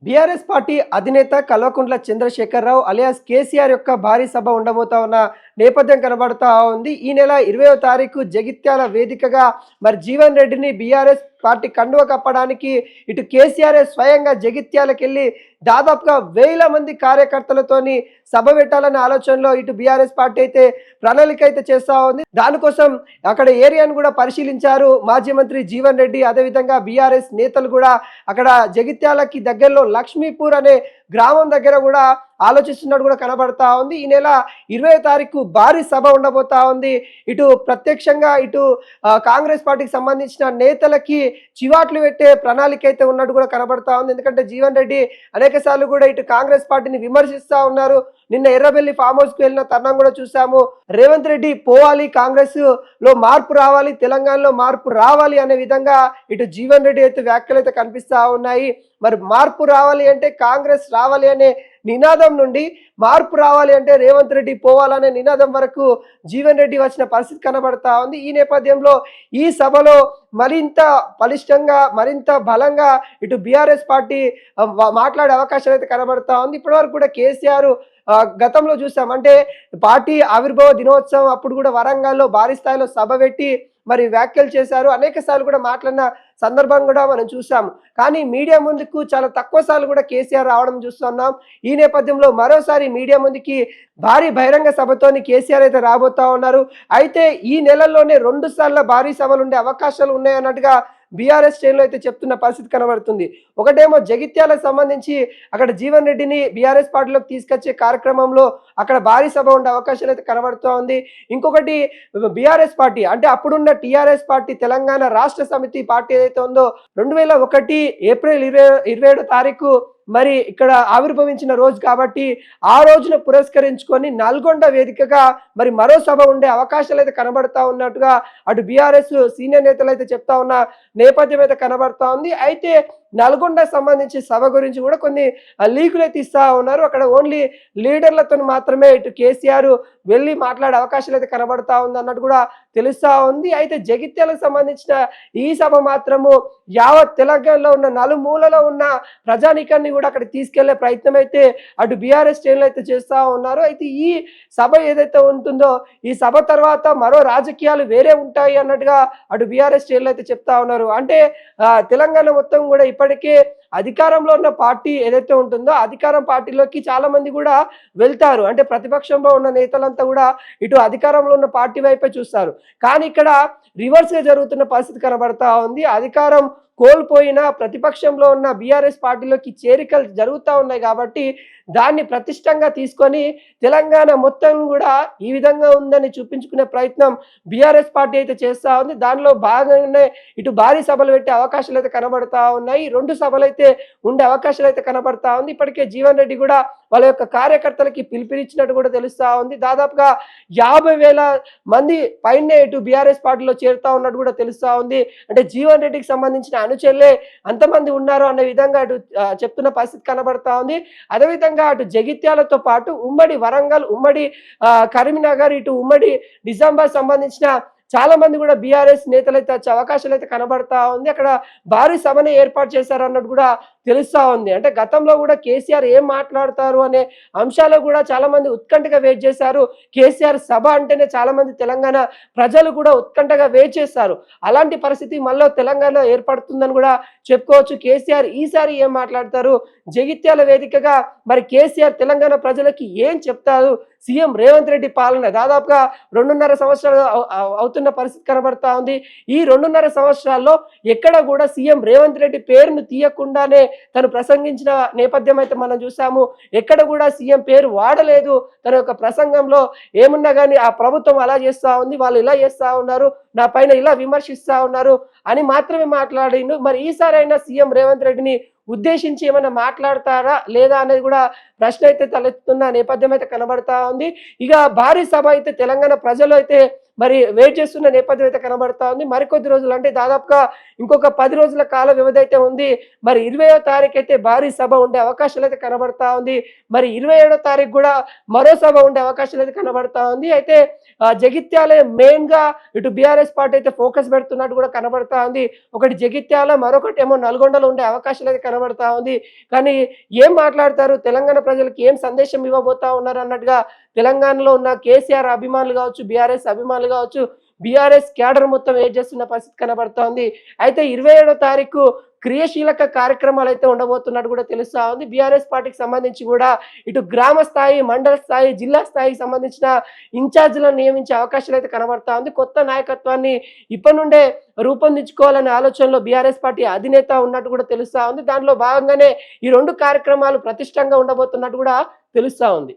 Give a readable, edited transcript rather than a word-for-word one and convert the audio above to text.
BRS party అధినేత Kalvakuntla Chandrashekar Rao alias KCR యొక్క భారీ సభ ఉండబోతా ఉన్న నేపథ్యం కనబడతా ఉంది. ఈ నెల 20వ తారీఖు జగిత్యాల వేదికగా మరి జీవన్ రెడ్డిని బీఆర్ఎస్ పార్టీ కండువ కప్పడానికి ఇటు కేసీఆర్ స్వయంగా జగిత్యాలకెళ్ళి దాదాపుగా వేల మంది కార్యకర్తలతోని సభ పెట్టాలనే ఆలోచనలో ఇటు బీఆర్ఎస్ పార్టీ అయితే ప్రణాళిక అయితే చేస్తూ ఉంది. దానికోసం అక్కడ ఏరియాను కూడా పరిశీలించారు మాజీ మంత్రి జీవన్ రెడ్డి. అదేవిధంగా బీఆర్ఎస్ నేతలు కూడా అక్కడ జగిత్యాలకి దగ్గరలో లక్ష్మీపూర్ అనే గ్రామం దగ్గర కూడా ఆలోచిస్తున్నట్టు కూడా కనబడతా ఉంది. ఈ నెల 20వ తారీఖు భారీ సభ ఉండబోతా ఉంది. ఇటు ప్రత్యక్షంగా ఇటు కాంగ్రెస్ పార్టీకి సంబంధించిన నేతలకి చివాట్లు పెట్టే ప్రణాళిక అయితే ఉన్నట్టు కూడా కనబడతా ఉంది. ఎందుకంటే జీవన్ రెడ్డి అనేక సార్లు కూడా ఇటు కాంగ్రెస్ పార్టీని విమర్శిస్తూ ఉన్నారు. నిన్న ఎర్రబెల్లి ఫామ్ హౌస్ కు వెళ్ళిన తరుణం కూడా చూసాము. రేవంత్ రెడ్డి పోవాలి, కాంగ్రెస్ లో మార్పు రావాలి, తెలంగాణలో మార్పు రావాలి అనే విధంగా ఇటు జీవన్ రెడ్డి అయితే వ్యాఖ్యలు అయితే కనిపిస్తా ఉన్నాయి. మరి మార్పు రావాలి అంటే కాంగ్రెస్ రావాలి అనే నినాదం నుండి మార్పు రావాలి అంటే రేవంత్ రెడ్డి పోవాలనే నినాదం వరకు జీవన్ రెడ్డి వచ్చిన పరిస్థితి కనబడతా ఉంది. ఈ నేపథ్యంలో ఈ సభలో మరింత బలిష్టంగా మరింత బలంగా ఇటు బీఆర్ఎస్ పార్టీ మాట్లాడే అవకాశాలు అయితే కనబడతా ఉంది. ఇప్పటివరకు కూడా కేసీఆర్ గతంలో చూసాం, అంటే పార్టీ ఆవిర్భావ దినోత్సవం అప్పుడు కూడా వరంగల్లో భారీ స్థాయిలో సభ పెట్టి మరి వ్యాఖ్యలు చేశారు. అనేక సార్లు కూడా మాట్లాడిన సందర్భం కూడా మనం చూసాము. కానీ మీడియా ముందుకు చాలా తక్కువ సార్లు కూడా కేసీఆర్ రావడం చూస్తున్నాం. ఈ నేపథ్యంలో మరోసారి మీడియా ముందుకి భారీ బహిరంగ సభతోని కేసీఆర్ అయితే రాబోతా ఉన్నారు. అయితే ఈ నెలల్లోనే 2 సార్లు భారీ సభలు ఉండే అవకాశాలు ఉన్నాయన్నట్టుగా బీఆర్ఎస్ శ్రేణులు అయితే చెప్తున్న పరిస్థితి కనబడుతుంది. ఒకటేమో జగిత్యాలకు సంబంధించి అక్కడ జీవన్ రెడ్డిని బీఆర్ఎస్ పార్టీలోకి తీసుకొచ్చే కార్యక్రమంలో అక్కడ భారీ సభ ఉండే అవకాశాలు అయితే కనబడుతూ ఉంది. ఇంకొకటి బీఆర్ఎస్ పార్టీ, అంటే అప్పుడున్న టీఆర్ఎస్ పార్టీ తెలంగాణ రాష్ట్ర సమితి పార్టీ ఏదైతే ఉందో 2001 ఏప్రిల్ 27వ తారీఖు మరి ఇక్కడ ఆవిర్భవించిన రోజు కాబట్టి ఆ రోజున పురస్కరించుకొని నల్గొండ వేదికగా మరి మరో సభ ఉండే అవకాశాలు అయితే కనబడతా ఉన్నట్టుగా అటు బీఆర్ఎస్ సీనియర్ నేతలు అయితే చెప్తా ఉన్న నేపథ్యం అయితే కనబడతా ఉంది. అయితే నల్గొండ సంబంధించి సభ గురించి కూడా కొన్ని లీకులు అయితే ఇస్తా ఉన్నారు. అక్కడ ఓన్లీ లీడర్లతో మాత్రమే ఇటు కేసీఆర్ వెళ్ళి మాట్లాడే అవకాశాలు అయితే కనబడతా ఉంది అన్నట్టు కూడా తెలుస్తా ఉంది. అయితే జగిత్యాలకు సంబంధించిన ఈ సభ మాత్రము యావత్ తెలంగాణలో ఉన్న నలుమూలలో ఉన్న ప్రజానీకాన్ని కూడా అక్కడ తీసుకెళ్లే ప్రయత్నం అయితే అటు బీఆర్ఎస్ శ్రేణులు అయితే చేస్తూ ఉన్నారు. అయితే ఈ సభ ఏదైతే ఉంటుందో ఈ సభ తర్వాత మరో రాజకీయాలు వేరే ఉంటాయి అన్నట్టుగా అటు బీఆర్ఎస్ శ్రేణులు అయితే చెప్తా ఉన్నారు. అంటే తెలంగాణ మొత్తం కూడా ఇప్పటికే అధికారంలో ఉన్న పార్టీ ఏదైతే ఉంటుందో అధికారం పార్టీలోకి చాలా మంది కూడా వెళ్తారు. అంటే ప్రతిపక్షంలో ఉన్న నేతలంతా కూడా ఇటు అధికారంలో ఉన్న పార్టీ వైపే చూస్తారు. కానీ ఇక్కడ రివర్స్ గా జరుగుతున్న పరిస్థితి కనబడతా ఉంది. అధికారం కోల్పోయిన ప్రతిపక్షంలో ఉన్న బీఆర్ఎస్ పార్టీలోకి చేరికలు జరుగుతూ ఉన్నాయి కాబట్టి దాన్ని ప్రతిష్టంగా తీసుకొని తెలంగాణ మొత్తం కూడా ఈ విధంగా ఉందని చూపించుకునే ప్రయత్నం బీఆర్ఎస్ పార్టీ అయితే చేస్తూ ఉంది. దానిలో భాగంగానే ఇటు భారీ సభలు పెట్టే అవకాశాలు అయితే కనబడతా ఉన్నాయి. 2 సభలు అయితే ఉండే అవకాశాలు అయితే కనబడతా ఉంది. ఇప్పటికే జీవన్ రెడ్డి కూడా వాళ్ళ యొక్క కార్యకర్తలకి పిలుపునిచ్చినట్టు కూడా తెలుస్తా ఉంది. దాదాపుగా 50,000 మంది పైనే ఇటు బీఆర్ఎస్ పార్టీలో చేరుతా ఉన్నట్టు కూడా తెలుస్తా ఉంది. అంటే జీవన్ రెడ్డికి సంబంధించిన అనుచరులే అంతమంది ఉన్నారు అనే విధంగా అటు చెప్తున్న పరిస్థితి కనబడతా ఉంది. అదేవిధంగా అటు జగిత్యాలతో పాటు ఉమ్మడి వరంగల్, ఉమ్మడి కరీంనగర్, ఇటు ఉమ్మడి నిజామాబాద్ సంబంధించిన చాలా మంది కూడా బీఆర్ఎస్ నేతలు అయితే వచ్చే అవకాశాలు అయితే కనబడతా ఉంది. అక్కడ భారీ సభని ఏర్పాటు చేశారు అన్నట్టు కూడా తెలుస్తా ఉంది. అంటే గతంలో కూడా కేసీఆర్ ఏం మాట్లాడతారు అనే అంశాలు కూడా చాలా మంది ఉత్కంఠగా వెయిట్ చేశారు. కేసీఆర్ సభ అంటేనే చాలా మంది తెలంగాణ ప్రజలు కూడా ఉత్కంఠగా వెయిట్ చేస్తారు. అలాంటి పరిస్థితి మళ్ళీ తెలంగాణలో ఏర్పడుతుందని కూడా చెప్పుకోవచ్చు. కేసీఆర్ ఈసారి ఏం మాట్లాడతారు, జగిత్యాల వేదికగా మరి కేసీఆర్ తెలంగాణ ప్రజలకి ఏం చెప్తారు, సీఎం రేవంత్ రెడ్డి పాలన దాదాపుగా 2.5 సంవత్సరాలు అవుతున్న పరిస్థితి కనబడతా ఉంది. ఈ 2.5 సంవత్సరాల్లో ఎక్కడ కూడా సీఎం రేవంత్ రెడ్డి పేరును తీయకుండానే తను ప్రసంగించిన నేపథ్యం అయితే మనం చూసాము. ఎక్కడ కూడా సీఎం పేరు వాడలేదు. తన యొక్క ప్రసంగంలో ఏమున్నా కానీ ఆ ప్రభుత్వం అలా చేస్తా ఉంది, వాళ్ళు ఇలా చేస్తా ఉన్నారు, నా పైన ఇలా విమర్శిస్తా ఉన్నారు అని మాత్రమే మాట్లాడిండు. మరి ఈసారైనా సీఎం రేవంత్ రెడ్డిని ఉద్దేశించి ఏమైనా మాట్లాడతారా లేదా అనేది కూడా ప్రశ్న అయితే తలెత్తుతున్న నేపథ్యం అయితే కనబడతా ఉంది. ఇక భారీ సభ అయితే తెలంగాణ ప్రజలు అయితే మరి వెయిట్ చేస్తున్న నేపథ్యం అయితే కనబడతా ఉంది. మరికొద్ది రోజులు అంటే దాదాపుగా ఇంకొక 10 రోజుల కాల వ్యవధి అయితే ఉంది. మరి 20వ తారీఖు అయితే భారీ సభ ఉండే అవకాశాలైతే కనబడతా ఉంది. మరి 27వ తారీఖు గూడా మరో సభ ఉండే అవకాశాలైతే కనబడతా ఉంది. అయితే జగిత్యాలే మెయిన్‌గా ఇటు బీఆర్ఎస్ పార్టీ అయితే ఫోకస్ పెడుతున్నట్టు కూడా కనబడతా ఉంది. ఒకటి జగిత్యాల, మరొకటేమో నల్గొండలో ఉండే అవకాశాలైతే కనబడతా ఉంది. కానీ ఏం మాట్లాడతారు? తెలంగాణ ప్రజలకు ఏం సందేశం ఇవ్వబోతా ఉన్నారు అన్నట్టుగా తెలంగాణలో ఉన్న కేసీఆర్ అభిమానులు కావచ్చు, బీఆర్ఎస్ అభిమానులు కావచ్చు, బీఆర్ఎస్ క్యాడర్ మొత్తం వెయిట్ చేస్తున్న పరిస్థితి కనబడతా ఉంది. అయితే 27వ తారీఖు క్రియాశీలక కార్యక్రమాలైతే ఉండబోతున్నట్టు కూడా తెలుస్తా ఉంది. బీఆర్ఎస్ పార్టీకి సంబంధించి కూడా ఇటు గ్రామ స్థాయి, మండల స్థాయి, జిల్లా స్థాయికి సంబంధించిన ఇన్ఛార్జ్‌లను నియమించే అవకాశాలైతే కనబడతా ఉంది. కొత్త నాయకత్వాన్ని ఇప్పటి నుండే రూపొందించుకోవాలనే ఆలోచనలో బీఆర్ఎస్ పార్టీ అధినేత ఉన్నట్టు కూడా తెలుస్తా ఉంది. దాంట్లో భాగంగానే ఈ 2 కార్యక్రమాలు ప్రతిష్టంగా ఉండబోతున్నట్టు కూడా తెలుస్తా ఉంది.